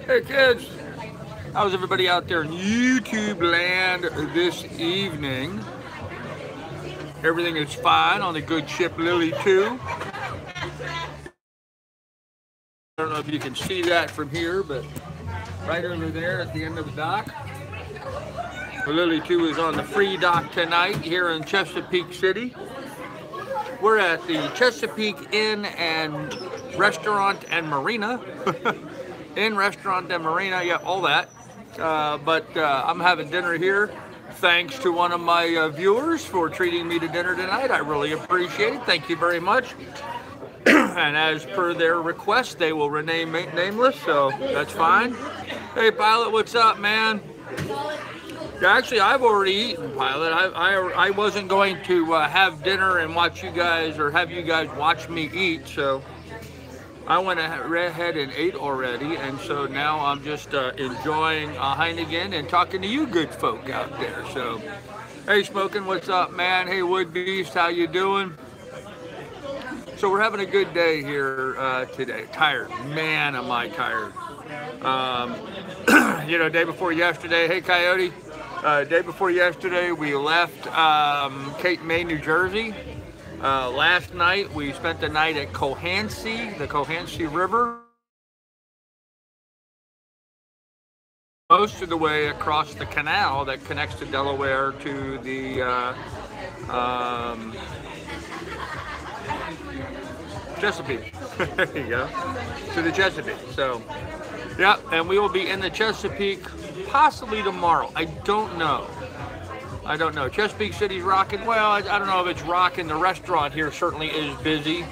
Hey kids, how's everybody out there in YouTube land this evening? Everything is fine on the good ship Lily 2. I don't know if you can see that from here, but right over there at the end of the dock. Lily 2 is on the free dock tonight here in Chesapeake City. We're at the Chesapeake Inn and Restaurant and Marina. Inn, restaurant, and marina, yeah, all that. But I'm having dinner here. Thanks to one of my viewers for treating me to dinner tonight. I really appreciate it. Thank you very much. And as per their request, they will remain nameless, so that's fine. Hey, Pilot, what's up, man? Actually, I've already eaten, Pilot. I wasn't going to have dinner and watch you guys or have you guys watch me eat, so I went ahead and ate already, and so now I'm just enjoying a Heineken and talking to you good folk out there. So, hey, Smoking, what's up, man? Hey, Wood Beast, how you doing? So we're having a good day here today. Tired, man, am I tired. You know, day before yesterday, hey, Coyote. Day before yesterday, we left Cape May, New Jersey. Last night, we spent the night at Cohansey, the Cohansey River. Most of the way across the canal that connects to Delaware to the Chesapeake. There you go. To the Chesapeake. So, yeah, and we will be in the Chesapeake possibly tomorrow. I don't know. Chesapeake City's rocking. Well, I don't know if it's rocking. The restaurant here certainly is busy.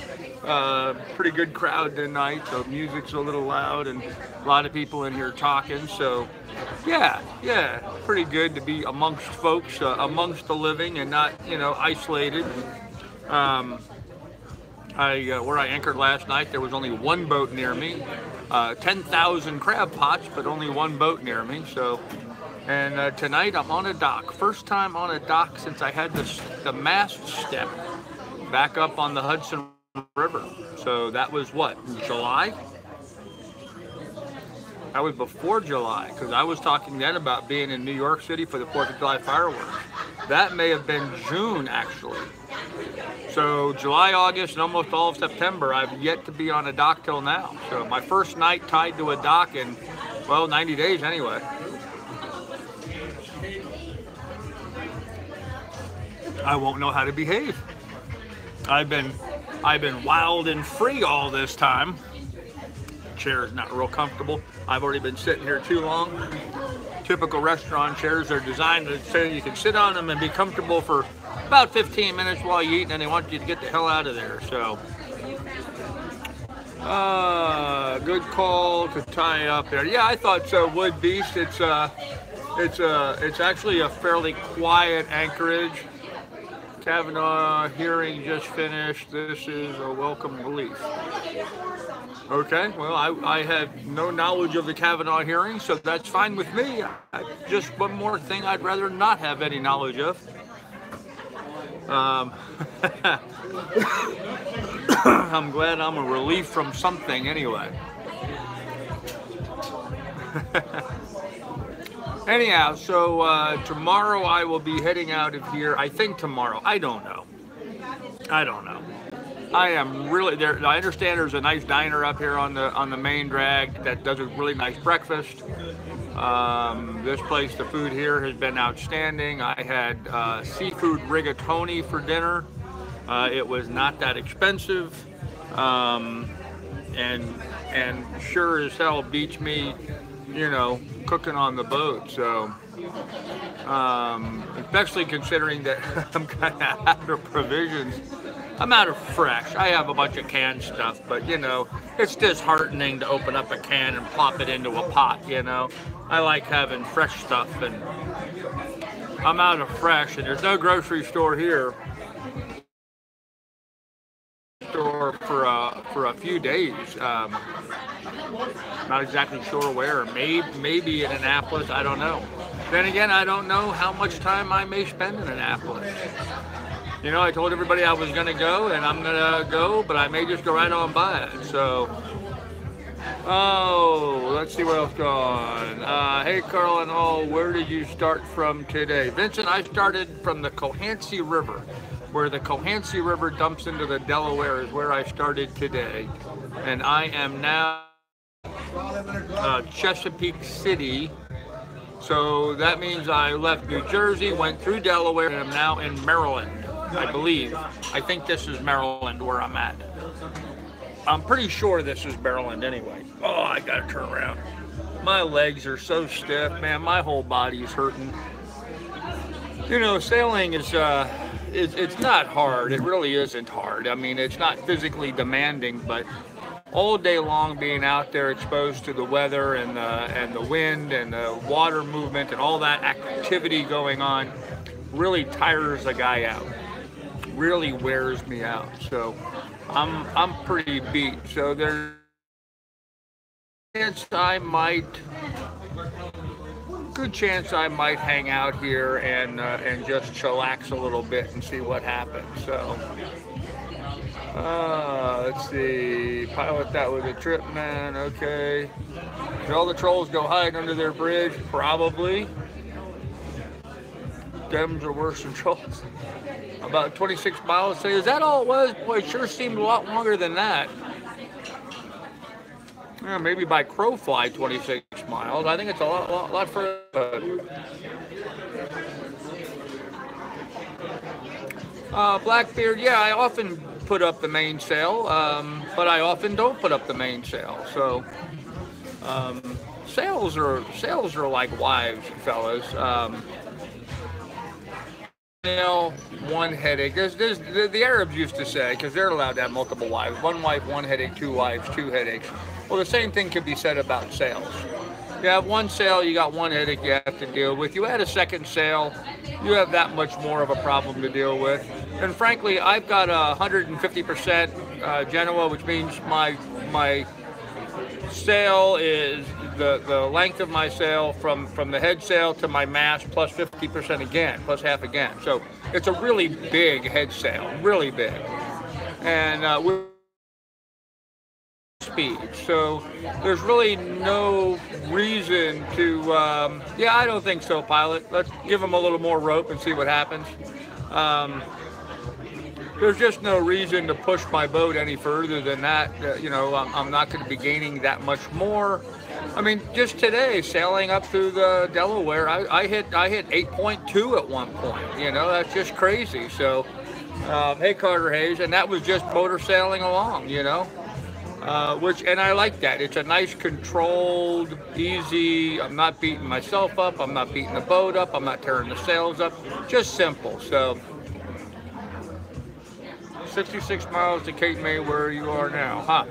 Pretty good crowd tonight. So music's a little loud and a lot of people in here talking. So, yeah, pretty good to be amongst folks, amongst the living and not, isolated. Where I anchored last night, there was only one boat near me. 10,000 crab pots, but only one boat near me. So. And tonight I'm on a dock. First time on a dock since I had the mast step back up on the Hudson River. So that was what, July? That was before July, because I was talking then about being in New York City for the 4th of July fireworks. That may have been June, actually. So July, August, and almost all of September, I've yet to be on a dock till now. So my first night tied to a dock in, well, 90 days anyway. I won't know how to behave. I've been wild and free all this time. Chair's not real comfortable. I've already been sitting here too long. Typical restaurant chairs are designed so you can sit on them and be comfortable for about 15 minutes while you eat, and then they want you to get the hell out of there. So, good call to tie up there. Yeah, I thought so. Wood Beast. It's actually a fairly quiet anchorage. Kavanaugh hearing just finished. This is a welcome relief. Okay, well, I had no knowledge of the Kavanaugh hearing, so that's fine with me. Just one more thing I'd rather not have any knowledge of. I'm glad I'm a relief from something anyway. Anyhow, so tomorrow I will be heading out of here. I think tomorrow. I don't know. I am really there. I understand there's a nice diner up here on the main drag that does a really nice breakfast. This place, the food here has been outstanding. I had seafood rigatoni for dinner. It was not that expensive, and sure as hell beats me, cooking on the boat. So, especially considering that I'm kind of out of provisions. I'm out of fresh. I have a bunch of canned stuff, but it's disheartening to open up a can and plop it into a pot. I like having fresh stuff, and I'm out of fresh, and there's no grocery store here. For a few days. Not exactly sure where. Maybe in Annapolis. I don't know. Then again, I don't know how much time I may spend in Annapolis. I told everybody I was going to go, and I'm going to go, but I may just go right on by it. So Oh, let's see what else going on. Hey, Carl and all, where did you start from today? Vincent, I started from the Cohansey River, where the Cohansey River dumps into the Delaware is where I started today. And I am now Chesapeake City. So that means I left New Jersey, went through Delaware, and I'm now in Maryland, I believe. I think this is Maryland where I'm at. I'm pretty sure this is Maryland anyway. Oh, I gotta turn around. My legs are so stiff, man. My whole body's hurting. You know, sailing is, it's not hard. It really isn't hard. I mean, it's not physically demanding, but all day long being out there exposed to the weather and the wind and the water movement and all that activity going on really tires a guy out. Really wears me out. So I'm pretty beat. So there's a chance I might, good chance I might hang out here and just chillax a little bit and see what happens. So let's see, pilot that with a trip, man. Okay. Did all the trolls go hide under their bridge? Probably. Dems are worse than trolls. About 26 miles. Say, is that all it was? Boy, it sure seemed a lot longer than that. Yeah, maybe by crow fly 26 miles. I think it's a lot further. Blackbeard, yeah, I often put up the mainsail, but I often don't put up the mainsail. So sails are like wives, fellas. You know, one headache. There's the Arabs used to say, because they're allowed to have multiple wives. One wife, one headache. Two wives, two headaches. Well, the same thing can be said about sails. You have one sail, you got one headache you have to deal with. You add a second sail, you have that much more of a problem to deal with. And frankly, I've got a 150% Genoa, which means my sail is the length of my sail from the head sail to my mast plus 50% again, plus half again. So it's a really big head sail, really big. And with speed. So there's really no reason to, yeah, I don't think so, pilot. Let's give them a little more rope and see what happens. There's just no reason to push my boat any further than that. You know, I'm not going to be gaining that much more. I mean, just today, sailing up through the Delaware, I hit 8.2 at one point. You know, that's just crazy. So, hey, Carter Hayes, and that was just motor sailing along, you know, and I like that. It's a nice, controlled, easy. I'm not beating myself up. I'm not beating the boat up. I'm not tearing the sails up. Just simple. So 66 miles to Cape May, where you are now, huh?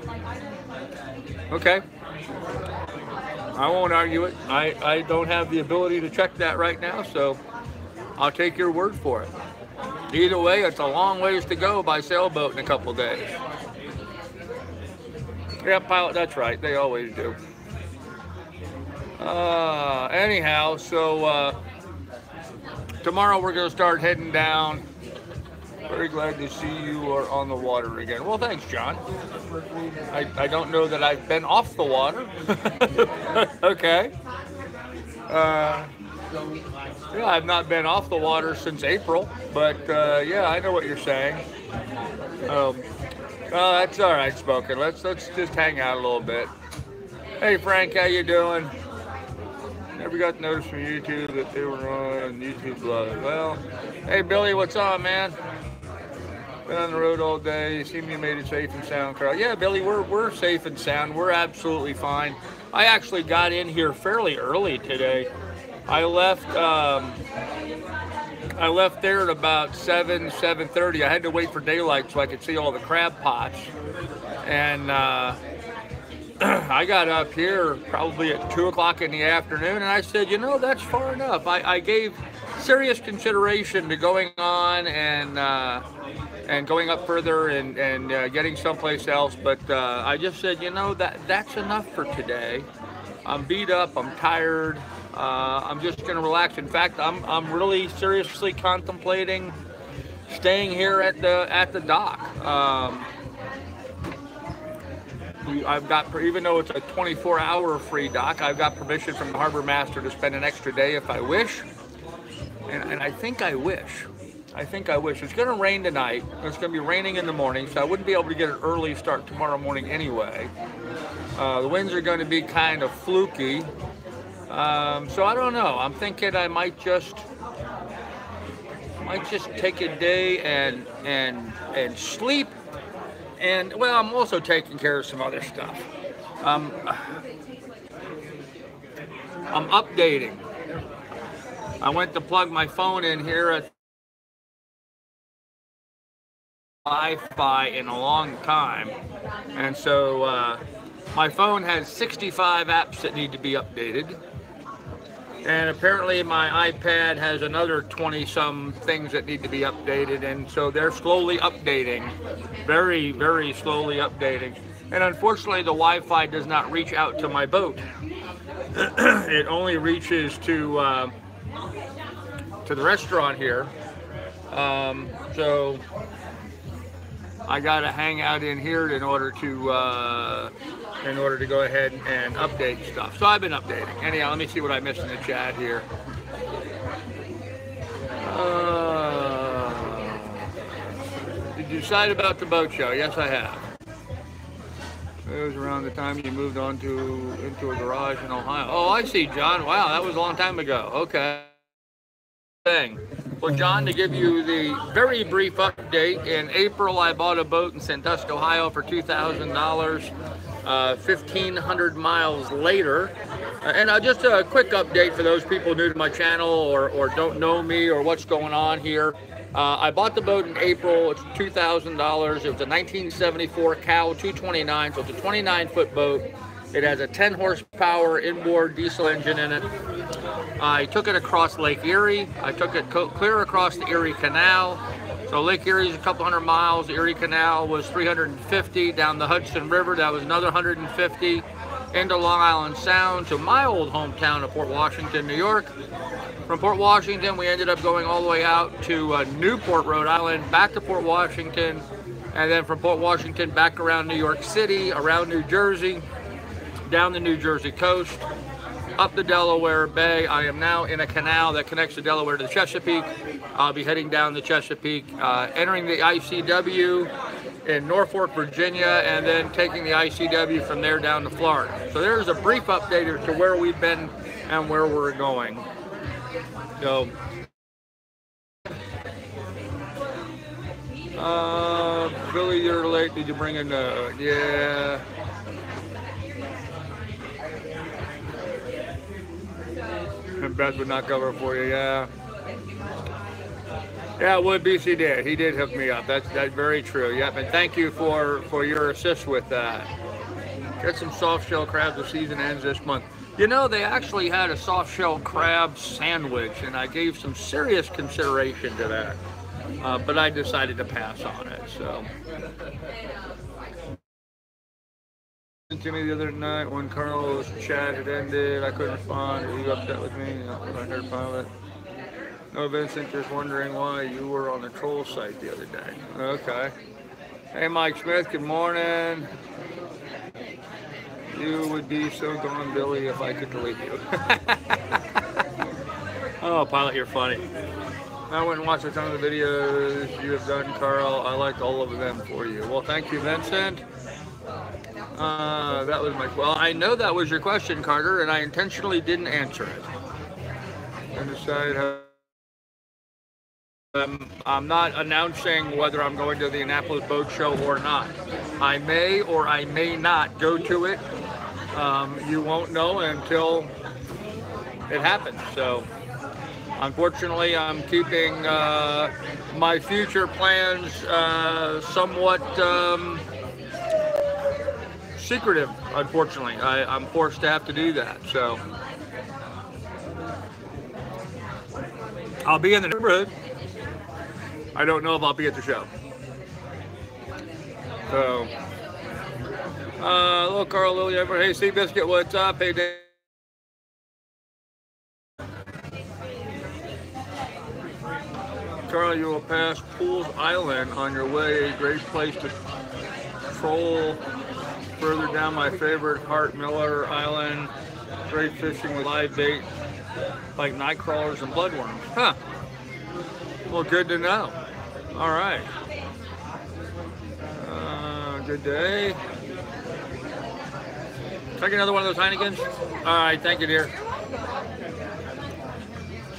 Okay. I won't argue it. I don't have the ability to check that right now, so I'll take your word for it. Either way, it's a long ways to go by sailboat in a couple days. Yeah, pilot, that's right. They always do. Anyhow, so tomorrow we're going to start heading down. Very glad to see you are on the water again. Well, thanks, John. I don't know that I've been off the water. Okay. Yeah, I've not been off the water since April, but yeah, I know what you're saying. That's all right, Spoken. Let's just hang out a little bit. Hey, Frank, how you doing? Never got notice from YouTube that they were on YouTube Live. Well, hey, Billy, what's on, man? Been on the road all day. Seem you made it safe and sound, Carl. Yeah, Billy, we're safe and sound. We're absolutely fine. I actually got in here fairly early today. I left there at about 7:30. I had to wait for daylight so I could see all the crab pots. And I got up here probably at 2 o'clock in the afternoon, and I said, you know, that's far enough. I gave serious consideration to going on and going up further and getting someplace else, but I just said, you know, that's enough for today. I'm beat up, I'm tired, I'm just gonna relax. In fact, I'm really seriously contemplating staying here at the dock. I've got, even though it's a 24-hour free dock, I've got permission from the harbor master to spend an extra day if I wish. And I think I wish. It's going to rain tonight. It's going to be raining in the morning, so I wouldn't be able to get an early start tomorrow morning anyway. The winds are going to be kind of fluky. So I don't know. I'm thinking I might just take a day and sleep. And well, I'm also taking care of some other stuff. I'm updating. I went to plug my phone in here at Wi-Fi in a long time, and so my phone has 65 apps that need to be updated, and apparently my iPad has another 20-some things that need to be updated, and so they're slowly updating, very, very slowly updating. And unfortunately, the Wi-Fi does not reach out to my boat. It only reaches to the restaurant here, so I got to hang out in here in order to go ahead and update stuff. So I've been updating. Anyhow, let me see what I missed in the chat here. Did you decide about the boat show? Yes, I have. It was around the time you moved on into a garage in Ohio. Oh, I see, John. Wow, that was a long time ago. Okay. Well, John, to give you the very brief update, in April I bought a boat in Sandusky, Ohio for $2,000, 1,500 miles later. And just a quick update for those people new to my channel or don't know me or what's going on here. I bought the boat in April. It's $2,000. It was a 1974 Cow 229, so it's a 29-foot boat. It has a 10 horsepower inboard diesel engine in it. I took it across Lake Erie. I took it clear across the Erie Canal. So Lake Erie is a couple hundred miles. The Erie Canal was 350. Down the Hudson River, that was another 150. Into Long Island Sound, to my old hometown of Port Washington, New York. From Port Washington, we ended up going all the way out to Newport, Rhode Island, back to Port Washington, and then from Port Washington back around New York City, around New Jersey, down the New Jersey coast, up the Delaware Bay. I am now in a canal that connects the Delaware to the Chesapeake. I'll be heading down the Chesapeake, entering the ICW in Norfolk, Virginia, and then taking the ICW from there down to Florida. So there's a brief update as to where we've been and where we're going. So, Billy, you're late. Did you bring in the, yeah. And Beth would not cover for you, yeah. Yeah, Wood BC did. He did hook me up. That's very true. Yep, and thank you for your assist with that. Get some soft shell crabs. The season ends this month. You know, they actually had a soft shell crab sandwich, and I gave some serious consideration to that, but I decided to pass on it. So. To me the other night when Carl's chat had ended, I couldn't respond. Are you upset with me? I heard pilot. No, Vincent, just wondering why you were on the troll site the other day. Okay. Hey, Mike Smith, good morning. You would be so gone, Billy, if I could delete you. Oh, pilot, you're funny. I went and watched a ton of the videos you have done, Carl. I liked all of them for you. Well, thank you, Vincent. That was my, well, I know that was your question, Carter, and I intentionally didn't answer it. And decide how, I'm not announcing whether I'm going to the Annapolis Boat Show or not. I may or I may not go to it. You won't know until it happens. So, unfortunately, I'm keeping my future plans somewhat secretive, unfortunately. I'm forced to have to do that, so. I'll be in the neighborhood. I don't know if I'll be at the show. So, hello, Carl, Lily, everyone. Hey, Seabiscuit, what's up? Hey, Dave. Carl, you will pass Pools Island on your way. A great place to troll further down my favorite Hart Miller Island. Great fishing with live bait like night crawlers and bloodworms. Huh. Well, good to know. All right. Good day. Take another one of those Heinekens. All right, thank you, dear.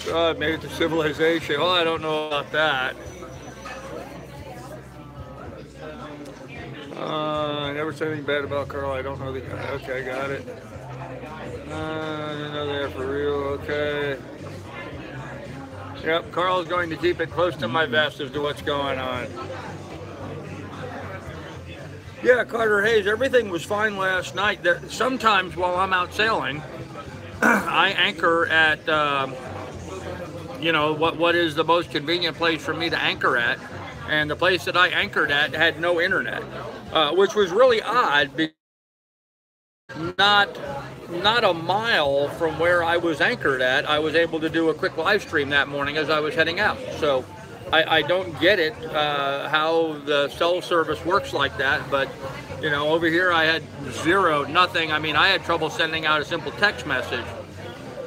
God, made it to civilization. Well, I don't know about that. I never said anything bad about Carl. I don't know the guy. Okay, got it. I didn't know that for real. Okay. Yep, Carl's going to keep it close to my vest as to what's going on. Yeah, Carter Hayes, everything was fine last night. Sometimes while I'm out sailing, I anchor at, you know, what is the most convenient place for me to anchor at. And the place that I anchored at had no internet, which was really odd because not a mile from where I was anchored at, I was able to do a quick live stream that morning as I was heading out. So I don't get it, how the cell service works like that, but you know, over here I had nothing. I mean, I had trouble sending out a simple text message.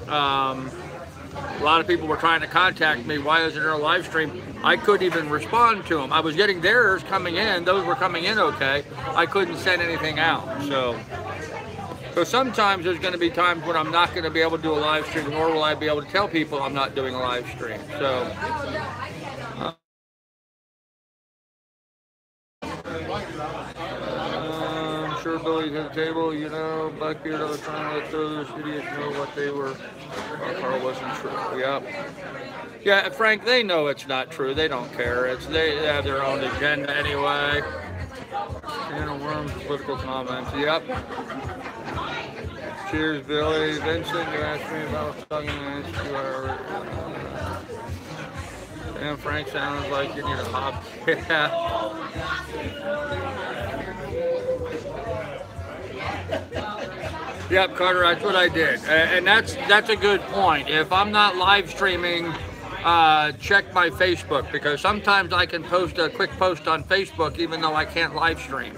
A lot of people were trying to contact me. Why isn't there a live stream? I couldn't even respond to them. I was getting theirs coming in. Those were coming in okay. I couldn't send anything out. So sometimes there's going to be times when I'm not going to be able to do a live stream, nor will I be able to tell people I'm not doing a live stream. So I'm sure Billy's at the table, you know, Blackbeard, I was trying to let those idiots know what they were. Carl wasn't true. Yep. Yeah, Frank, they know it's not true. They don't care. They have their own agenda anyway. Can of worms, political comments. Yep. Cheers, Billy. Vincent, you asked me about talking to our. And Frank sounds like you need a hop. Yeah. Yep, Carter, that's what I did. And that's a good point. If I'm not live streaming, check my Facebook, because sometimes I can post a quick post on Facebook even though I can't live stream.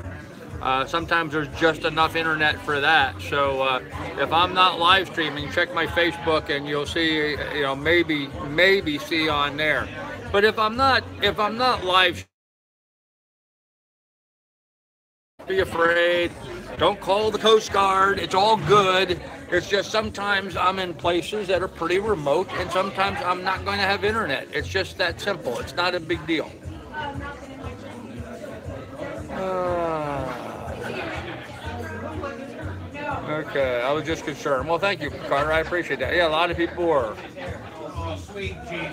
Sometimes there's just enough internet for that. So if I'm not live streaming, check my Facebook and you'll see, you know, maybe see on there. But if I'm not live, be afraid. Don't call the Coast Guard. It's all good. It's just sometimes I'm in places that are pretty remote, and sometimes I'm not going to have internet. It's just that simple. It's not a big deal. Okay, I was just concerned. Well, thank you, Carter. I appreciate that. Yeah, a lot of people were.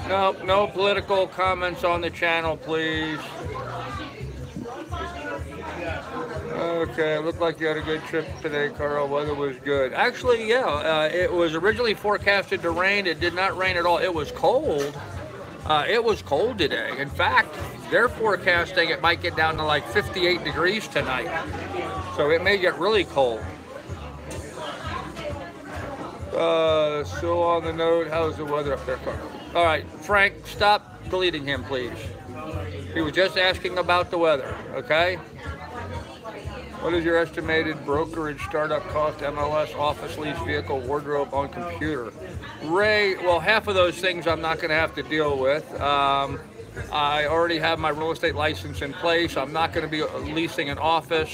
Nope, no political comments on the channel, please. Okay, it looked like you had a good trip today, Carl. Weather was good. Actually, yeah, it was originally forecasted to rain. It did not rain at all. It was cold. It was cold today. In fact, they're forecasting it might get down to like 58 degrees tonight. So it may get really cold. So on the note, how's the weather up there, Carl? All right, Frank, stop deleting him, please. He was just asking about the weather, okay? What is your estimated brokerage startup cost, MLS, office lease, vehicle, wardrobe on computer? Ray, well, half of those things I'm not going to have to deal with. I already have my real estate license in place. I'm not going to be leasing an office.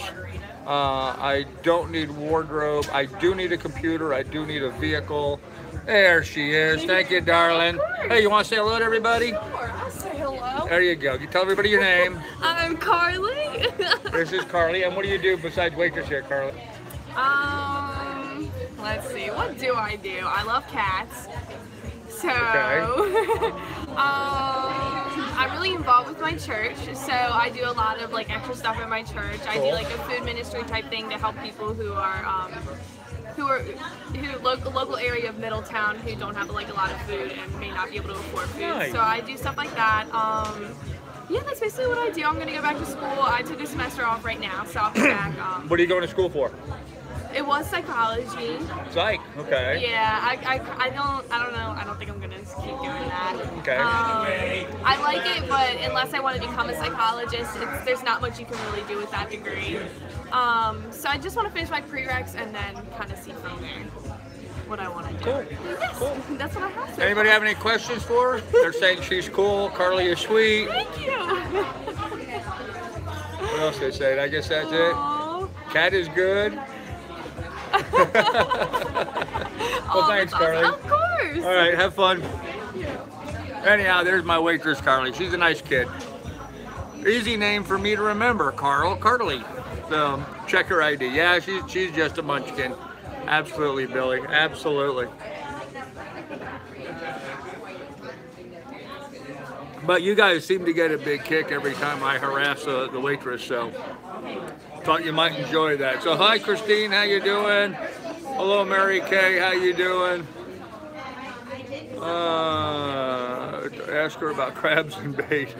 I don't need wardrobe. I do need a computer. I do need a vehicle. There she is. Thank you, darling. Hey, you want to say hello to everybody? Sure, I'll say hello. There you go. You tell everybody your name. I'm Carly. This is Carly. And what do you do besides waitress here, Carly? Let's see. What do? I love cats. So, okay. I'm really involved with my church, so I do a lot of like extra stuff at my church. Cool. I do like a food ministry type thing to help people who are local area of Middletown who don't have like a lot of food and may not be able to afford food. Nice. So I do stuff like that. Yeah, that's basically what I do. I'm gonna go back to school. I took a semester off right now, so I'll be back. What are you going to school for? It was psychology. Psych. Okay. Yeah, I don't know. I don't think I'm gonna keep doing that. Okay. I like it, but unless I want to become a psychologist, there's not much you can really do with that degree. So I just want to finish my prereqs and then kind of see from there what I want to do. Cool. Yes, Cool. That's what I have. So Anybody have any questions for her? They're saying she's cool. Carly is sweet. Thank you. What else they say? I guess that's it. Aww. Cat is good. Well, thanks, Carly. Of course. All right, have fun. Anyhow, there's my waitress, Carly. She's a nice kid. Easy name for me to remember, Carly. So check her ID. Yeah, she's just a munchkin. Absolutely, Billy. Absolutely. But you guys seem to get a big kick every time I harass the waitress, so thought you might enjoy that. So hi, Christine. How you doing? Hello, Mary Kay. How you doing? Ask her about crabs and bait.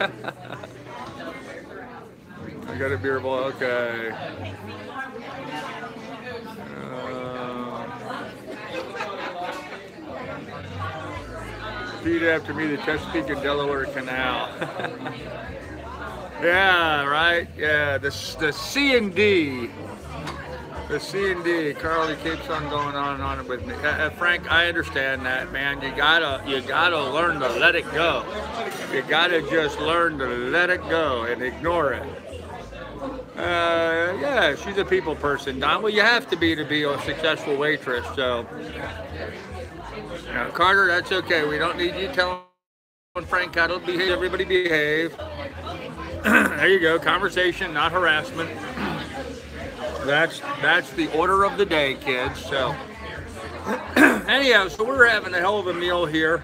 I got a beer ball. Okay. Feed after me the Chesapeake and Delaware Canal. Yeah, right. Yeah, the C&D. The C&D. Carly keeps on going on and on with me. Frank, I understand that, man. You gotta learn to let it go. You gotta just learn to let it go and ignore it. Yeah, she's a people person, Don. Well, you have to be a successful waitress. So, Carter, that's okay. We don't need you telling Frank how to behave. Everybody behave. There you go. Conversation, not harassment. That's the order of the day, kids. So, anyhow, so we're having a hell of a meal here.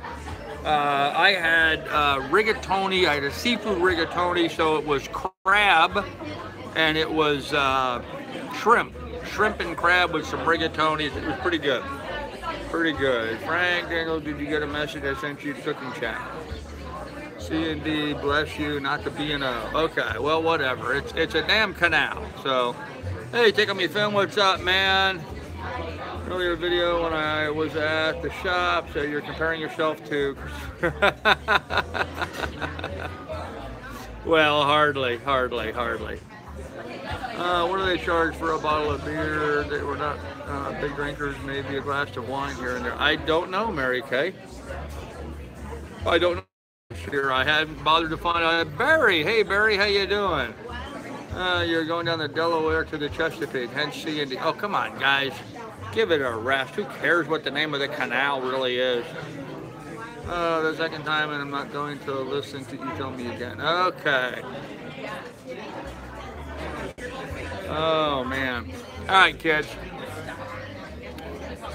I had rigatoni. I had a seafood rigatoni, so it was crab, and it was shrimp and crab with some rigatoni. It was pretty good. Pretty good. Frank, Dingle, did you get a message I sent you to cooking chat? C&D, bless you, not the B&O. Okay, well, whatever. It's a damn canal. So, hey, take on me film. What's up, man? Earlier video when I was at the shop, so you're comparing yourself to. Well, hardly. What do they charge for a bottle of beer? They were not big drinkers. Maybe a glass of wine here and there. I don't know, Mary Kay. I don't know. Sure, I hadn't bothered to find out. Barry, hey Barry, how you doing? You're going down the Delaware to the Chesapeake, hence C&D. Oh, come on, guys. Give it a rest. Who cares what the name of the canal really is? The second time, and I'm not going to listen to you tell me again. Okay. Oh, man. All right, kids.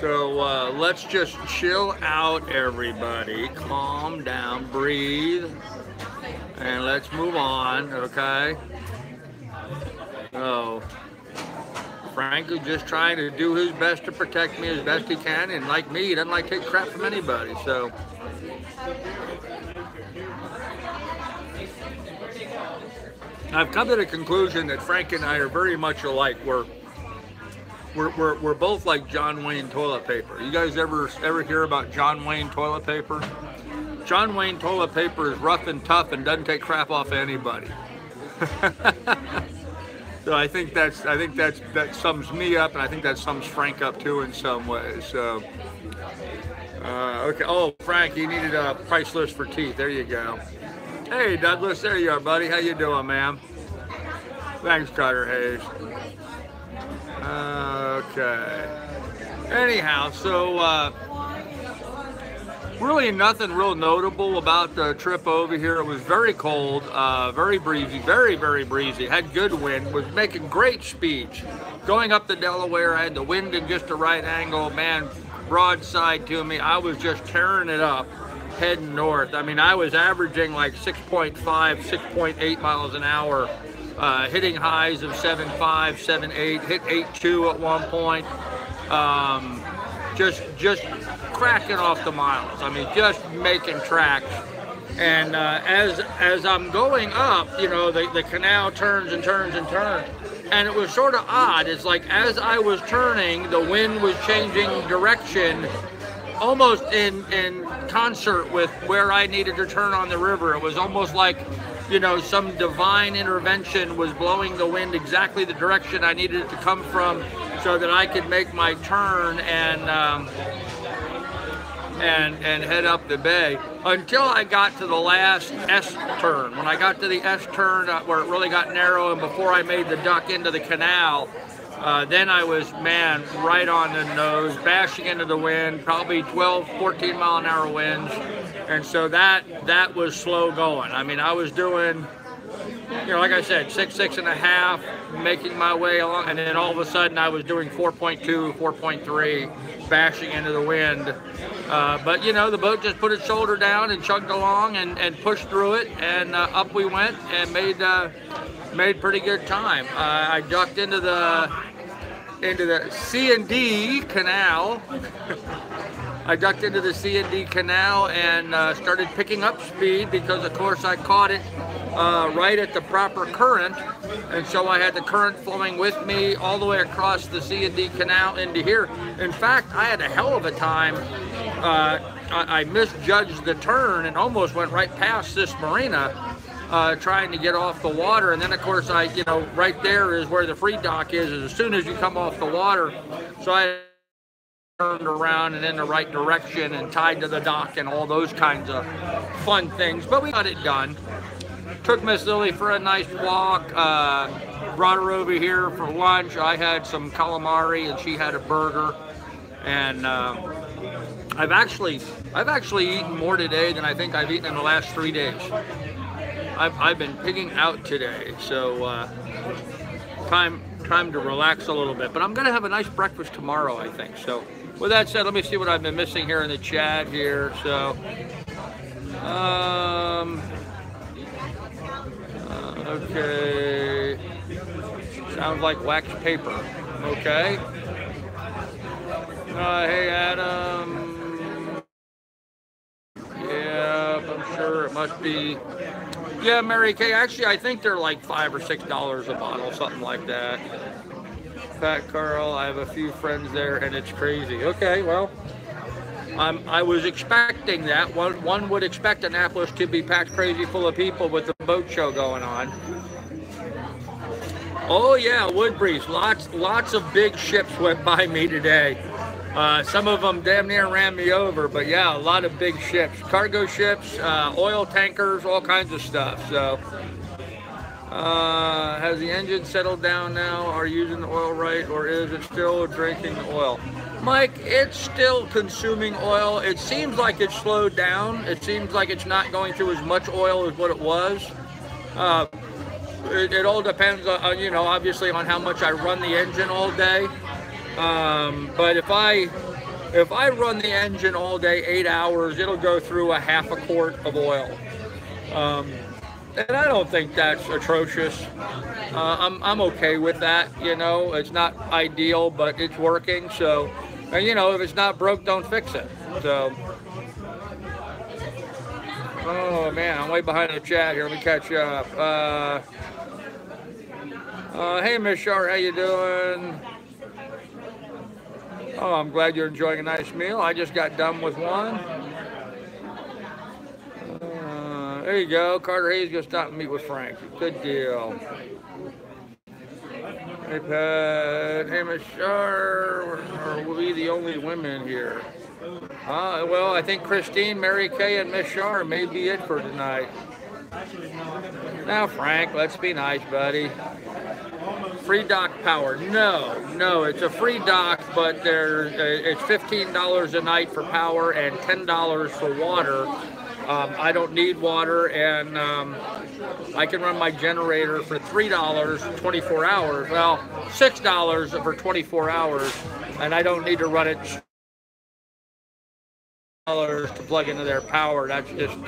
So let's just chill out, everybody. Calm down, breathe, and let's move on, okay? So, Frank is just trying to do his best to protect me as best he can, and like me, he doesn't like to take crap from anybody, so. I've come to the conclusion that Frank and I are very much alike. We're both like John Wayne toilet paper. You guys ever hear about John Wayne toilet paper? John Wayne toilet paper is rough and tough and doesn't take crap off anybody. So I think that sums me up, and I think that sums Frank up too in some ways. So okay. Oh, Frank, you needed a price list for teeth. There you go. Hey, Douglas, there you are, buddy. How you doing, ma'am? Thanks, Carter Hayes. Okay. Anyhow, so really nothing real notable about the trip over here. It was very cold, very breezy, very breezy. Had good wind. Was making great speeds. Going up the Delaware, I had the wind in just the right angle. Man, broadside to me. I was just tearing it up, heading north. I mean, I was averaging like 6.5, 6.8 miles an hour. Hitting highs of 7.5, 7.8, hit 8.2 at one point. Just cracking off the miles. I mean, just making tracks. And as I'm going up, you know, the canal turns and turns and turns. And it was sort of odd. It's like as I was turning, the wind was changing direction almost in concert with where I needed to turn on the river. It was almost like, you know, some divine intervention was blowing the wind exactly the direction I needed it to come from so that I could make my turn and head up the bay until I got to the last S turn. When I got to the S turn where it really got narrow and before I made the duck into the canal, then I was, man, right on the nose, bashing into the wind, probably 12, 14 mile an hour winds. And so that was slow going. I mean, I was doing, you know, like I said, 6.5, making my way along, and then all of a sudden I was doing 4.2, 4.3, bashing into the wind. But you know, the boat just put its shoulder down and chugged along and pushed through it, and up we went and made pretty good time. I ducked into the C&D canal. I ducked into the C&D canal and started picking up speed because, of course, I caught it right at the proper current, and so I had the current flowing with me all the way across the C&D canal into here. In fact, I had a hell of a time. I misjudged the turn and almost went right past this marina trying to get off the water, and then of course you know, right there is where the free dock is as soon as you come off the water. So I turned around and in the right direction and tied to the dock and all those kinds of fun things, but we got it done. Took Miss Lily for a nice walk, brought her over here for lunch. I had some calamari and she had a burger, and I've actually eaten more today than I think I've eaten in the last 3 days. I've been pigging out today, so time to relax a little bit. But I'm gonna have a nice breakfast tomorrow, I think. So with that said, let me see what I've been missing here in the chat here. So okay, sounds like wax paper. Okay. Hey Adam. Yeah, I'm sure it must be. Yeah, Mary Kay. Actually, I think they're like $5 or $6 a bottle, something like that. Fat Carl, I have a few friends there, and it's crazy. Okay, well, I was expecting that. One would expect Annapolis to be packed crazy full of people with the boat show going on. Oh yeah, Woodbreeze. Lots of big ships went by me today. Some of them damn near ran me over, but yeah, a lot of big ships, cargo ships, oil tankers, all kinds of stuff. So, has the engine settled down now? Are you using the oil right, or is it still drinking the oil? Mike, it's still consuming oil. It seems like it's slowed down. It seems like it's not going through as much oil as what it was. It all depends on, you know, obviously on how much I run the engine all day. But if I run the engine all day, 8 hours, it'll go through a half a quart of oil. And I don't think that's atrocious. I'm okay with that, you know. It's not ideal, but it's working. So, and you know, if it's not broke, don't fix it. So, oh man, I'm way behind the chat here. Let me catch up. Hey, Miss Shar, how you doing? Oh, I'm glad you're enjoying a nice meal. I just got done with one. There you go. Carter Hayes gonna stop and meet with Frank. Good deal. Hey, Pat. Hey, Miss Shar. Are we the only women here? Well, I think Christine, Mary Kay, and Miss Shar may be it for tonight. Now, Frank, let's be nice, buddy. Free dock power? No, it's a free dock, but it's $15 a night for power and $10 for water. I don't need water, and I can run my generator for $3, 24 hours. Well, $6 for 24 hours, and I don't need to run it $6 to plug into their power. That's just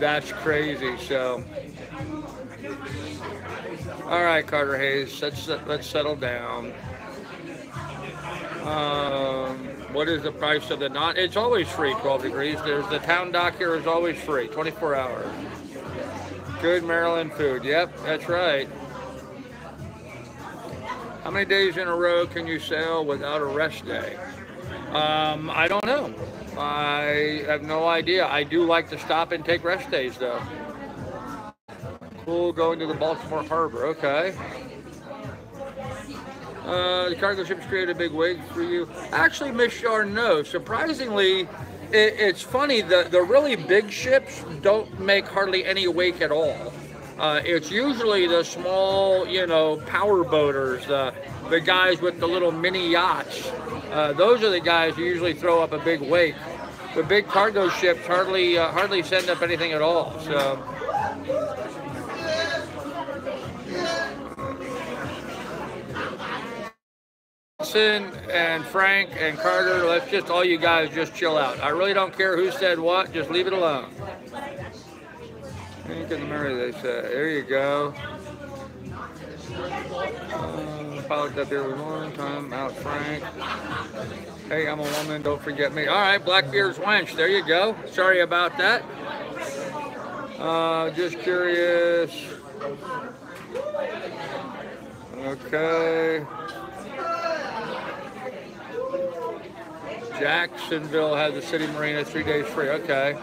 that's crazy. So. All right, Carter Hayes, let's settle down. What is the price of the non? It's always free, 12 degrees. There's the town dock here is always free, 24 hours. Good Maryland food. Yep, that's right. How many days in a row can you sail without a rest day? I don't know. I have no idea. I do like to stop and take rest days, though. Cool, going to the Baltimore Harbor. Okay. The cargo ships create a big wake for you. Actually, Miss Shar, no. Surprisingly, it's funny. The really big ships don't make hardly any wake at all. It's usually the small, you know, power boaters, the guys with the little mini yachts. Those are the guys who usually throw up a big wake. The big cargo ships hardly send up anything at all. So. And Frank and Carter, let's just all you guys just chill out. I really don't care who said what, just leave it alone. Think of the memory they said. There you go. Pilot up there with one time out, Frank. Hey, I'm a woman, don't forget me. All right, Blackbeard's wench, there you go. Sorry about that. Just curious. Okay. Jacksonville has a city marina, 3 days free. Okay.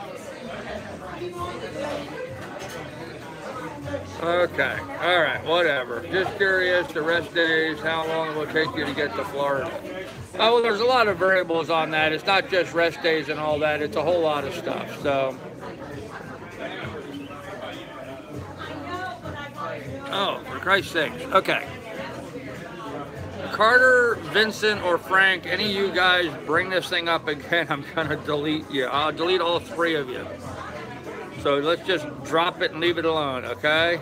Okay. All right. Whatever. Just curious. The rest days. How long will it take you to get to Florida? Oh, well, there's a lot of variables on that. It's not just rest days and all that. It's a whole lot of stuff. So. Oh, for Christ's sakes. Okay. Carter, Vincent, or Frank, any of you guys bring this thing up again, I'm going to delete you. I'll delete all three of you. So let's just drop it and leave it alone, okay?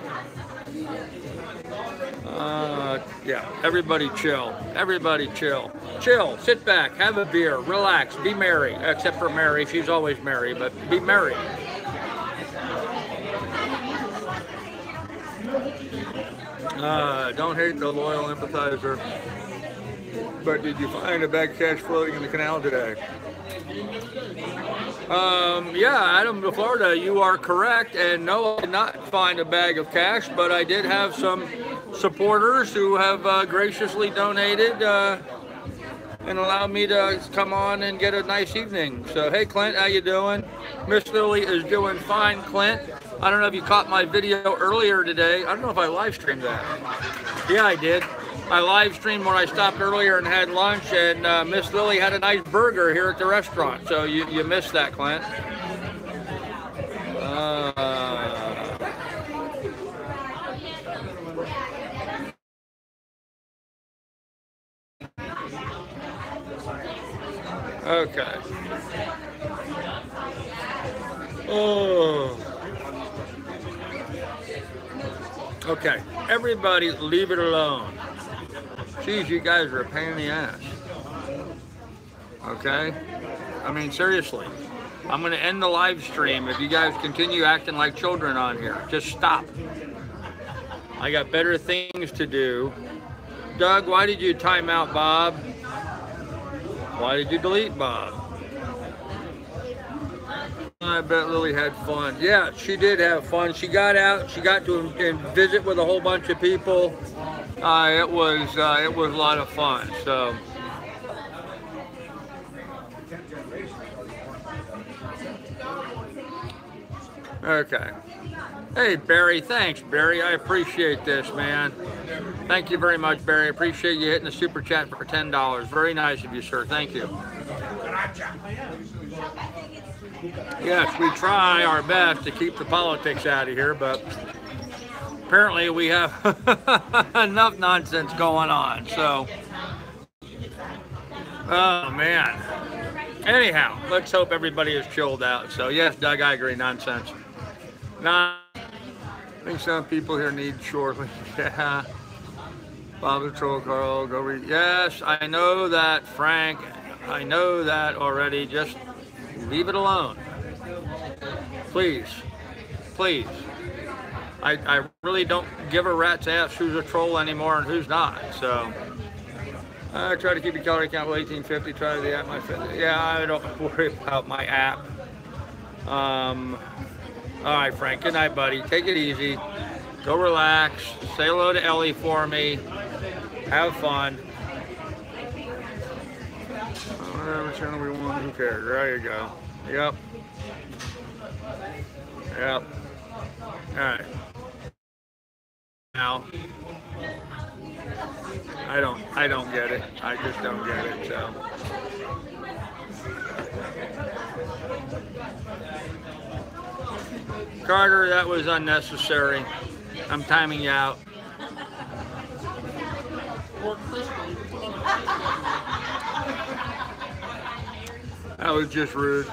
Yeah, everybody chill. Everybody chill. Chill, sit back, have a beer, relax, be merry. Except for Mary, she's always merry, but be merry. Don't hate the loyal empathizer. But did you find a bag of cash floating in the canal today? Yeah, Adam, to Florida, you are correct. And no, I did not find a bag of cash, but I did have some supporters who have graciously donated and allowed me to come on and get a nice evening. So, hey, Clint, how you doing? Miss Lily is doing fine, Clint. I don't know if you caught my video earlier today. I don't know if I live streamed that. Yeah, I did. I live streamed when I stopped earlier and had lunch, and Miss Lily had a nice burger here at the restaurant. So you missed that, Clint. Okay. Oh. Okay, everybody leave it alone. Jeez, you guys are a pain in the ass. Okay? I mean, seriously. I'm going to end the live stream if you guys continue acting like children on here. Just stop. I got better things to do. Doug, why did you time out Bob? Why did you delete Bob? I bet Lily had fun. Yeah, she did have fun. She got out. She got to visit with a whole bunch of people. It was a lot of fun. So. Okay. Hey, Barry. Thanks, Barry. I appreciate this, man. Thank you very much, Barry. Appreciate you hitting the super chat for $10. Very nice of you, sir. Thank you. Yes, we try our best to keep the politics out of here, but apparently we have enough nonsense going on. So, oh man. Anyhow, let's hope everybody is chilled out. So yes, Doug, I agree. Nonsense. I think some people here need shortly. Yeah. Bob the Troll, Carl, go read. Yes, I know that, Frank. I know that already. Just leave it alone. Please. Please. I really don't give a rat's ass who's a troll anymore and who's not. So I try to keep the calorie count with 1850. Try to the app my fitness. Yeah, I don't worry about my app. All right, Frank. Good night, buddy. Take it easy. Go relax. Say hello to Ellie for me. Have fun. Whatever channel we want, who cares? There you go. Yep. Yep. Alright. Now, I don't get it. I just don't get it, so. Carter, that was unnecessary. I'm timing you out. That was just rude.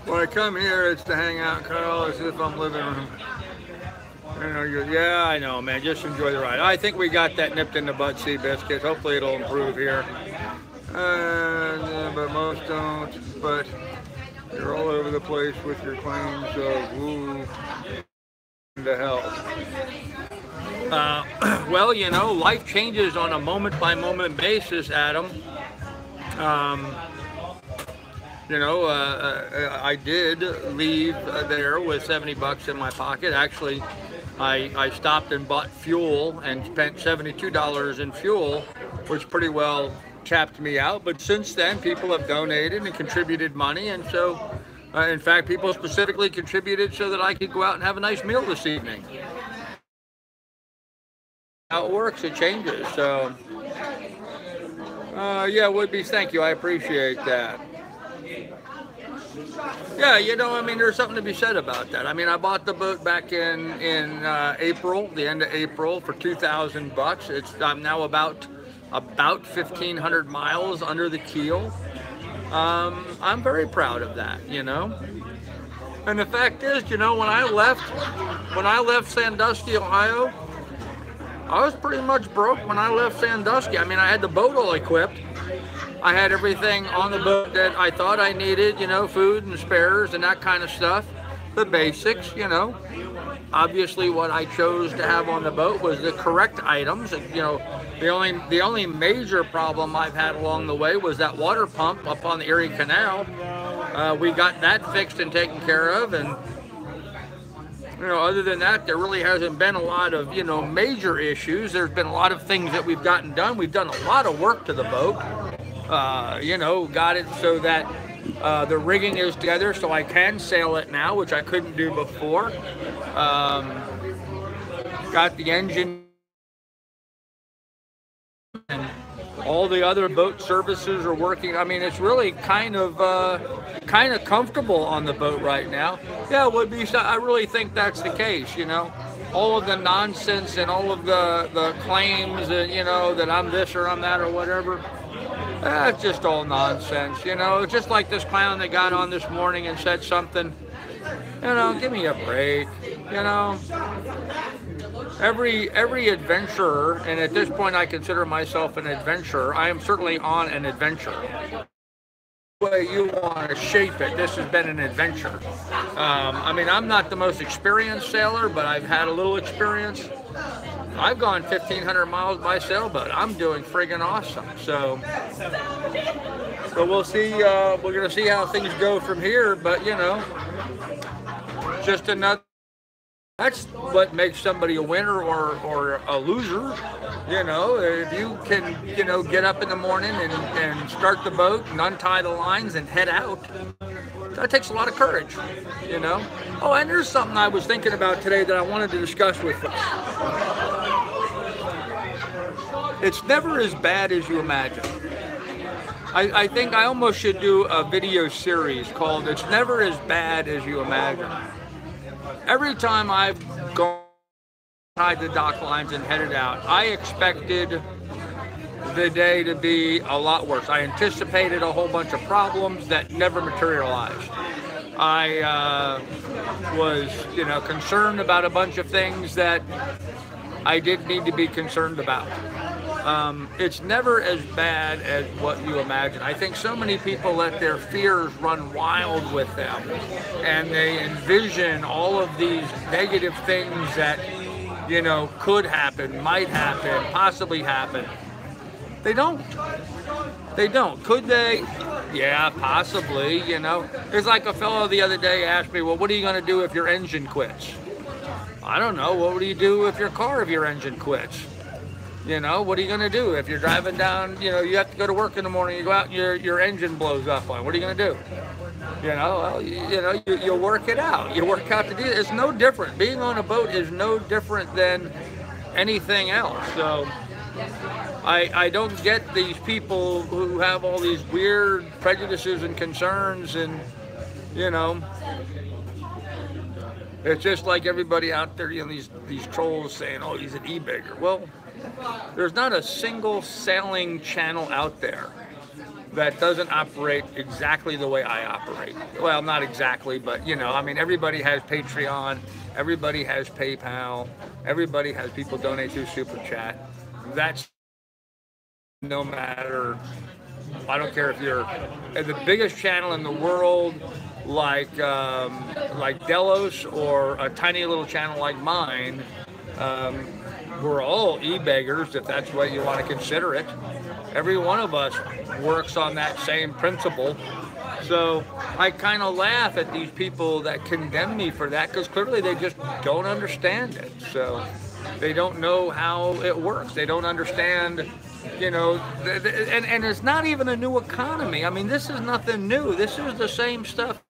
When I come here, it's to hang out, Carl, as if I'm living room. You know, yeah, I know, man. Just enjoy the ride. I think we got that nipped in the bud, sea biscuits. Hopefully it'll improve here. But most don't. But you're all over the place with your claims of woo to hell. Well, you know, life changes on a moment-by-moment basis, Adam. You know, I did leave there with 70 bucks in my pocket. Actually, I stopped and bought fuel and spent $72 in fuel, which pretty well tapped me out. But since then, people have donated and contributed money. And so, in fact, people specifically contributed so that I could go out and have a nice meal this evening. How it works, it changes. So, yeah, Woodbees, thank you. I appreciate that. Yeah, you know, I mean, there's something to be said about that. I mean, I bought the boat back in April, the end of April, for 2,000 bucks. I'm now about 1,500 miles under the keel. I'm very proud of that, you know. And the fact is, you know, when I left Sandusky, Ohio, I was pretty much broke when I left Sandusky. I mean, I had the boat all equipped. I had everything on the boat that I thought I needed, you know, food and spares and that kind of stuff. The basics, you know. Obviously, what I chose to have on the boat was the correct items. You know, the only major problem I've had along the way was that water pump up on the Erie Canal. We got that fixed and taken care of, and you know, other than that, there really hasn't been a lot of, you know, major issues. There's been a lot of things that we've gotten done. We've done a lot of work to the boat. You know, got it so that the rigging is together so I can sail it now, which I couldn't do before. Got the engine, and all the other boat services are working. I mean, it's really kind of comfortable on the boat right now. Yeah, it would be. I really think that's the case, you know. All of the nonsense and all of the claims that, you know, that I'm this or I'm that or whatever, that's just all nonsense, you know. It's just like this clown that got on this morning and said something, you know, give me a break, you know. Every adventurer, and at this point I consider myself an adventurer, I am certainly on an adventure. The way you want to shape it, this has been an adventure. I mean, I'm not the most experienced sailor, but I've had a little experience. I've gone 1,500 miles by sailboat. I'm doing friggin' awesome. So we'll see. We're going to see how things go from here. But, you know, just another. That's what makes somebody a winner or a loser. You know, if you can, you know, get up in the morning and start the boat and untie the lines and head out, that takes a lot of courage, you know. Oh, and there's something I was thinking about today that I wanted to discuss with you. It's never as bad as you imagine. I think I almost should do a video series called "It's Never as Bad as You Imagine." Every time I've gone tied the dock lines and headed out, I expected the day to be a lot worse. I anticipated a whole bunch of problems that never materialized. I was, you know, concerned about a bunch of things that I didn't need to be concerned about. It's never as bad as what you imagine. I think so many people let their fears run wild with them, and they envision all of these negative things that, you know, could happen, might happen, possibly happen. They don't. They don't. Could they? Yeah, possibly, you know. There's like a fellow the other day asked me, well, what are you going to do if your engine quits? I don't know. What would you do if your engine quits? You know, what are you going to do if you're driving down? You know, you have to go to work in the morning. You go out and your engine blows up on. What are you going to do? You know, well, you work it out. You work out to do it. It's no different. Being on a boat is no different than anything else. So I don't get these people who have all these weird prejudices and concerns, and you know, it's just like everybody out there, you know, these trolls saying, oh, he's an e-bagger. Well, there's not a single sailing channel out there that doesn't operate exactly the way I operate. Well, not exactly, but you know, I mean, everybody has Patreon, everybody has PayPal, everybody has people donate through Super Chat. That's no matter, I don't care if you're the biggest channel in the world, like Delos, or a tiny little channel like mine. We're all e-beggars, if that's what you want to consider it. Every one of us works on that same principle. So I kind of laugh at these people that condemn me for that, because clearly they just don't understand it. So they don't know how it works. They don't understand, you know, and it's not even a new economy. I mean, this is nothing new. This is the same stuff.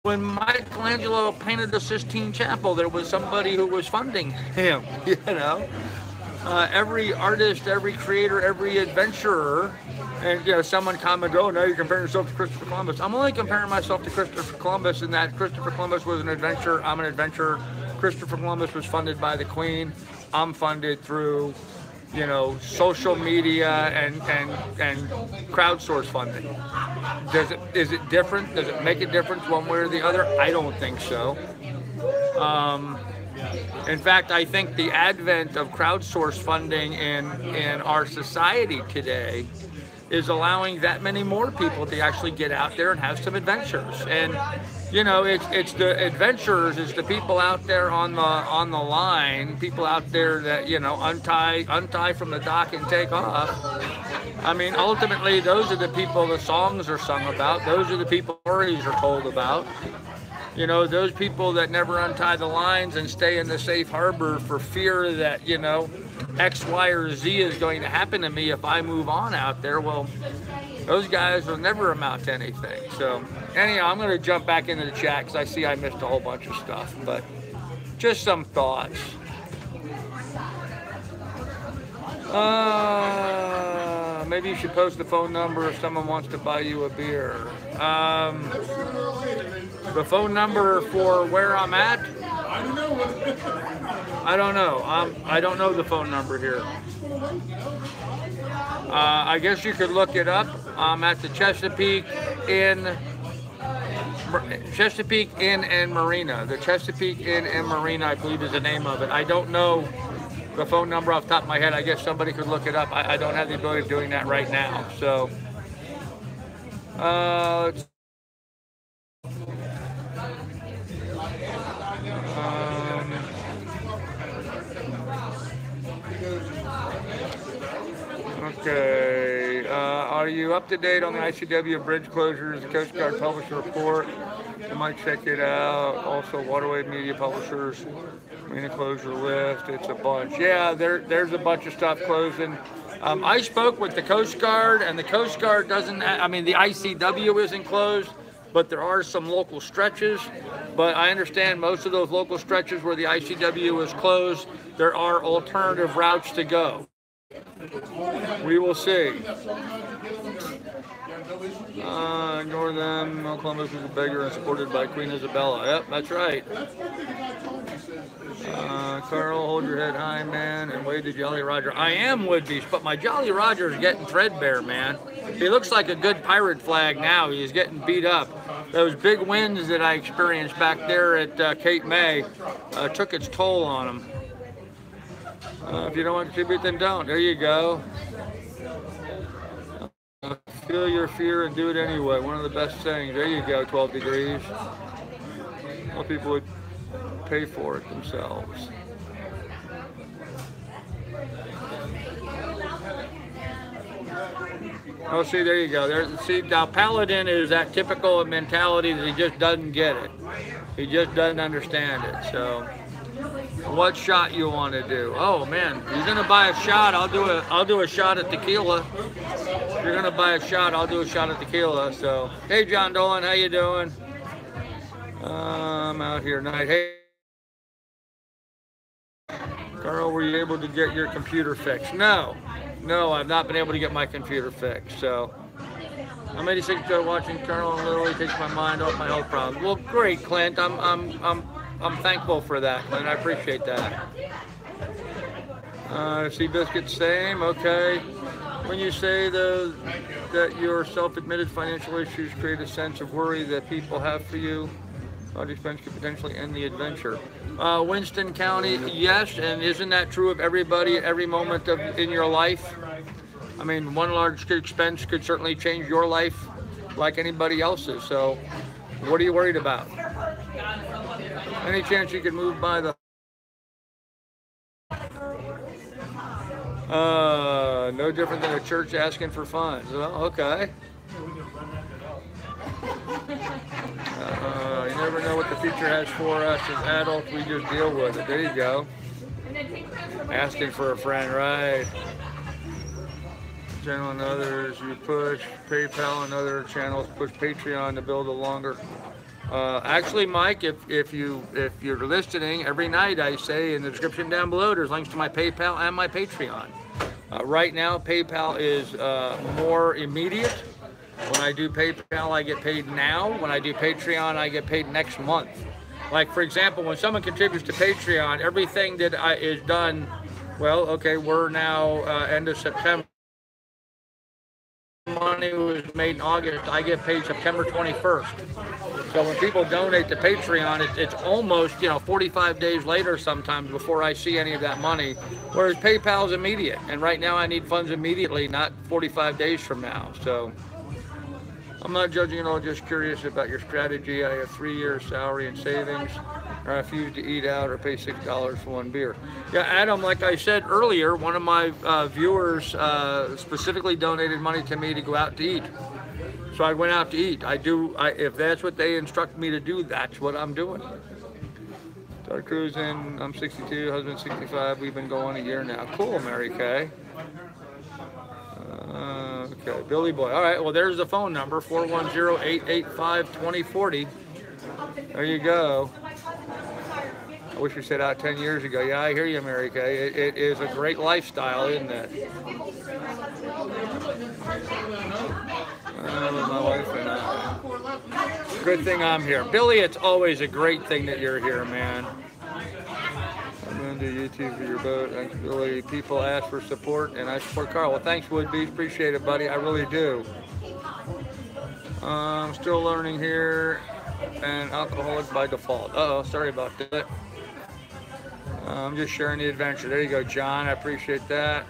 When Michelangelo painted the Sistine Chapel, there was somebody who was funding him, you know. Every artist, every creator, every adventurer, and you know, someone commented, oh, now you're comparing yourself to Christopher Columbus. I'm only comparing myself to Christopher Columbus in that Christopher Columbus was an adventurer, I'm an adventurer. Christopher Columbus was funded by the Queen. I'm funded through, you know, social media and crowdsource funding. Is it different? Does it make a difference one way or the other? I don't think so. In fact, I think the advent of crowdsource funding in our society today is allowing that many more people to actually get out there and have some adventures. And you know, it's the adventurers, it's the people out there on the line, people out there that, you know, untie from the dock and take off. I mean, ultimately, those are the people the songs are sung about. Those are the people stories are told about. You know, those people that never untie the lines and stay in the safe harbor for fear that, you know, X, Y, or Z is going to happen to me if I move on out there. Well, those guys will never amount to anything. So anyhow, I'm going to jump back into the chat because I see I missed a whole bunch of stuff, but just some thoughts. Maybe you should post the phone number if someone wants to buy you a beer. The phone number for where I'm at? I don't know. I don't know the phone number here. I guess you could look it up. I'm at the Chesapeake Inn and Marina. The Chesapeake Inn and Marina, I believe, is the name of it. I don't know the phone number off the top of my head. I guess somebody could look it up. I don't have the ability of doing that right now. So, okay. Are you up to date on the ICW bridge closures? The Coast Guard published a report. You might check it out. Also, Waterway Media Publishers, Marina closure list. It's a bunch. Yeah, there's a bunch of stuff closing. I spoke with the Coast Guard, and the Coast Guard doesn't, I mean, the ICW isn't closed, but there are some local stretches. But I understand most of those local stretches where the ICW is closed, there are alternative routes to go. We will see. Ignore them. Columbus was a beggar and supported by Queen Isabella. Yep, that's right. Carl, hold your head high, man, and wave to Jolly Roger. I am Woodbeach, but my Jolly Roger is getting threadbare, man. He looks like a good pirate flag now. He's getting beat up. Those big winds that I experienced back there at Cape May took its toll on him. If you don't want to contribute, then don't. There you go. Feel your fear and do it anyway. One of the best things. There you go, 12 degrees. Well, people would pay for it themselves. Oh, see, there you go. See, now Paladin is that typical mentality that he just doesn't get it. He just doesn't understand it. So, What shot you want to do? Oh man, you're gonna buy a shot. I'll do a shot at tequila. If you're gonna buy a shot, I'll do a shot at tequila. So, hey John Dolan, how you doing? I'm out here tonight. Hey, Carl, were you able to get your computer fixed? No, I've not been able to get my computer fixed. So, I'm 86 watching Carl and literally takes my mind off my health problems. Well, great, Clint. I'm thankful for that, Clint. I appreciate that. Seabiscuit, same. Okay. When you say that your self-admitted financial issues create a sense of worry that people have for you, large expense could potentially end the adventure. Winston County, yes, and isn't that true of everybody at every moment in your life? I mean, one large expense could certainly change your life like anybody else's. So, what are you worried about? Any chance you could move by the... no different than a church asking for funds. Well, okay. You never know what the future has for us as adults. We just deal with it. There you go. Asking for a friend, right? Channel and others, you push PayPal and other channels push Patreon to build a longer. Actually, Mike, if you're listening, every night I say in the description down below, there's links to my PayPal and my Patreon. Right now, PayPal is more immediate. When I do PayPal, I get paid now. When I do Patreon, I get paid next month. Like, for example, when someone contributes to Patreon, everything that is done, well, okay, we're now end of September. Money was made in August, I get paid September 21st. So when people donate to Patreon, it's almost, 45 days later sometimes before I see any of that money. Whereas PayPal is immediate. And right now I need funds immediately, not 45 days from now. So I'm not judging at all, just curious about your strategy. I have 3 years salary and savings. I refuse to eat out or pay $6 for one beer. Yeah, Adam, like I said earlier, one of my viewers specifically donated money to me to go out to eat. So I went out to eat. If that's what they instruct me to do, that's what I'm doing. Start cruising. I'm 62, husband 65. We've been going a year now. Cool, Mary Kay. Okay, Billy Boy. All right, well, there's the phone number, 410-885-2040. There you go. I wish we set out 10 years ago. Yeah, I hear you, Mary Kay. It is a great lifestyle, isn't it? My wife and I. Good thing I'm here. Billy, it's always a great thing that you're here, man. I'm going to do YouTube for your boat. Thanks, Billy. People ask for support, and I support Carl. Well, thanks, Woodbees. Appreciate it, buddy. I really do. I'm still learning here, and alcoholic by default. Uh-oh, sorry about that. I'm just sharing the adventure. There you go, John. I appreciate that.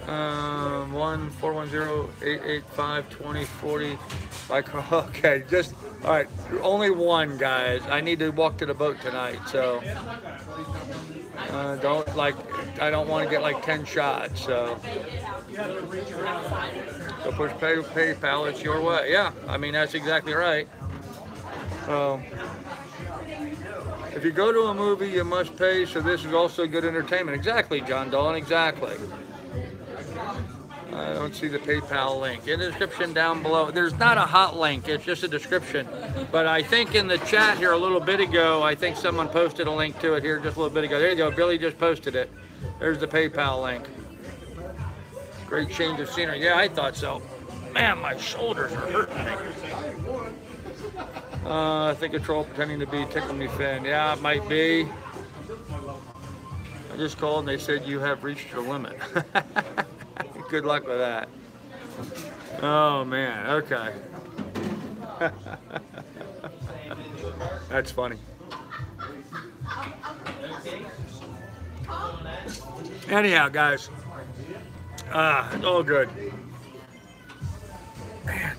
410-885-2040. Okay, just all right. Only one, guys. I need to walk to the boat tonight, so I don't want to get like 10 shots. So push PayPal. It's your way. Yeah, I mean that's exactly right. If you go to a movie, you must pay, so this is also good entertainment. Exactly, John Dolan, exactly. I don't see the PayPal link. In the description down below, there's not a hot link, it's just a description. But I think in the chat here a little bit ago, I think someone posted a link to it here just a little bit ago. There you go, Billy just posted it. There's the PayPal link. Great change of scenery. Yeah, I thought so. Man, my shoulders are hurting me. I think a troll pretending to be Tickle Me Fin. Yeah, it might be. I just called and they said you have reached your limit. Good luck with that. Oh man, okay. That's funny. Anyhow, guys, it's all good. Man.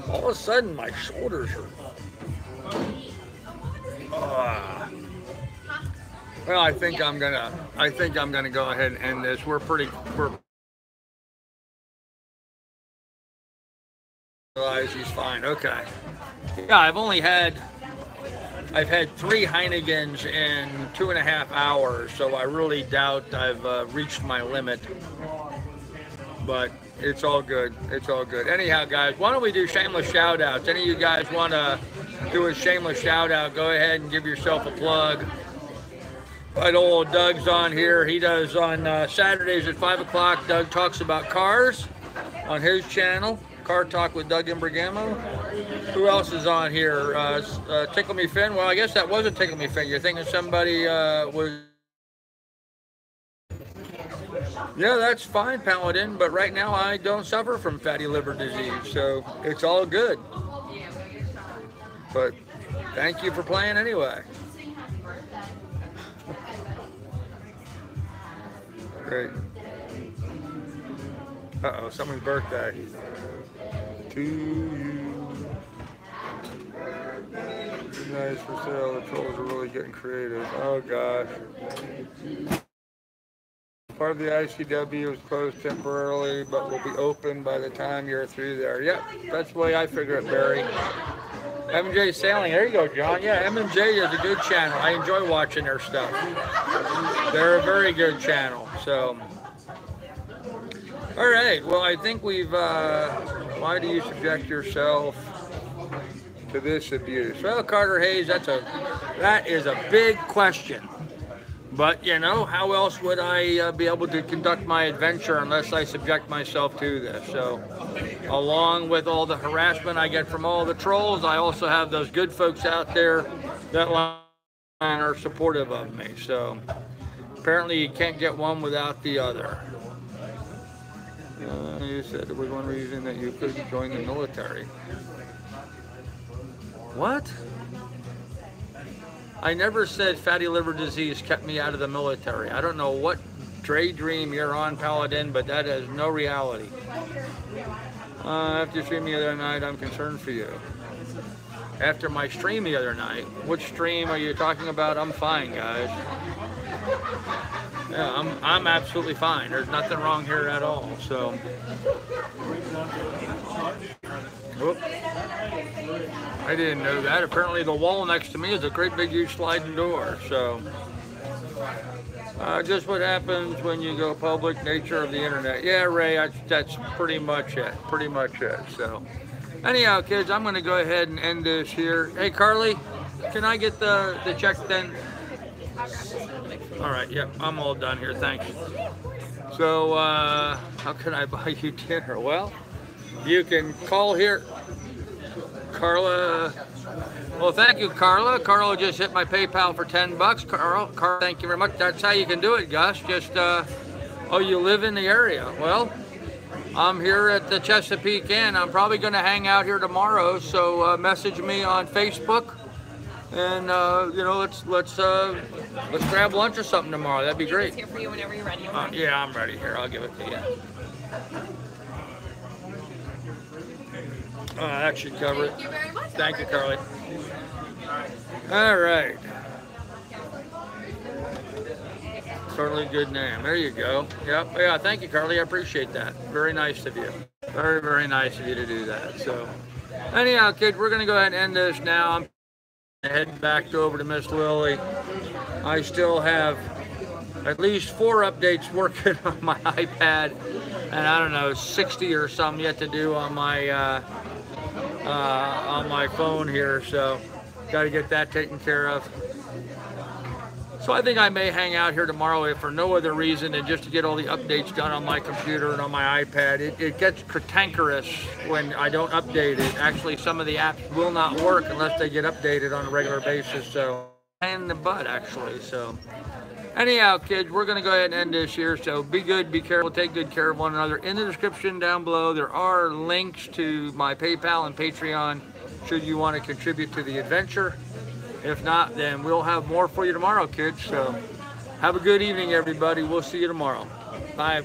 All of a sudden, my shoulders are. Well, I think I'm gonna go ahead and end this. We're realize he's fine. Okay. Yeah, I've only had I've had 3 Heinegens in 2.5 hours, so I really doubt I've reached my limit. But it's all good. It's all good. Anyhow, guys, why don't we do shameless shout-outs? Any of you guys want to do a shameless shout-out, go ahead and give yourself a plug. I know old Doug's on here. He does on Saturdays at 5 o'clock. Doug talks about cars on his channel. Car Talk with Doug and Bergamo. Who else is on here? Tickle Me Fin. Well, I guess that wasn't Tickle Me Fin. You're thinking somebody was... Yeah, that's fine, Paladin, but right now I don't suffer from fatty liver disease, so it's all good. But thank you for playing anyway. Great. Uh-oh, someone's birthday. To you. Nice for sale. The trolls are really getting creative. Oh, gosh. Part of the ICW was closed temporarily, but will be open by the time you're through there. Yep, that's the way I figure it, Barry. M&J Sailing, there you go, John. Yeah, M&J is a good channel. I enjoy watching their stuff. They're a very good channel, so. All right, well, I think we've, why do you subject yourself to this abuse? Well, Carter Hayes, that is a big question. But, you know, how else would I be able to conduct my adventure unless I subject myself to this? So, along with all the harassment I get from all the trolls, I also have those good folks out there that are supportive of me. So, apparently you can't get one without the other. You said there was one reason that you couldn't join the military. What? I never said fatty liver disease kept me out of the military. I don't know what daydream you're on, Paladin, but that is no reality. After your stream the other night, I'm concerned for you. After my stream the other night, which stream are you talking about? I'm fine, guys. Yeah, I'm absolutely fine. There's nothing wrong here at all. So, whoop. I didn't know that. Apparently the wall next to me is a great big huge sliding door. So, just what happens when you go public, nature of the internet. Yeah, Ray, that's pretty much it. Pretty much it. So, anyhow, kids, I'm going to go ahead and end this here. Hey, Carly, can I get the check then? All right, yep, I'm all done here, thanks. So, how can I buy you dinner? Well, you can call here. Carla, well, thank you, Carla. Carla just hit my PayPal for 10 bucks. Carl, thank you very much. That's how you can do it, Gus. Just, oh, you live in the area. Well, I'm here at the Chesapeake Inn. I'm probably going to hang out here tomorrow, so message me on Facebook. And you know, let's grab lunch or something tomorrow. That'd be great. It's here for you whenever you're ready. Yeah, I'm ready. Here, I'll give it to you. That should cover it. Thank you very much. Thank you, Carly. All right. Totally good name. There you go. Yep. Yeah. Thank you, Carly. I appreciate that. Very nice of you. Very, very nice of you to do that. So, anyhow, kids, we're gonna go ahead and end this now. I'm heading back over to Miss Lily. I still have at least 4 updates working on my iPad, and I don't know, 60 or something yet to do on my phone here. So, got to get that taken care of. So I think I may hang out here tomorrow if for no other reason than just to get all the updates done on my computer and on my iPad. It gets cantankerous when I don't update it. Actually, some of the apps will not work unless they get updated on a regular basis. So, in the butt, actually. So, anyhow, kids, we're going to go ahead and end this here. So, be good, be careful, take good care of one another. In the description down below, there are links to my PayPal and Patreon should you want to contribute to the adventure. If not, then we'll have more for you tomorrow, kids. So have a good evening, everybody. We'll see you tomorrow. Bye.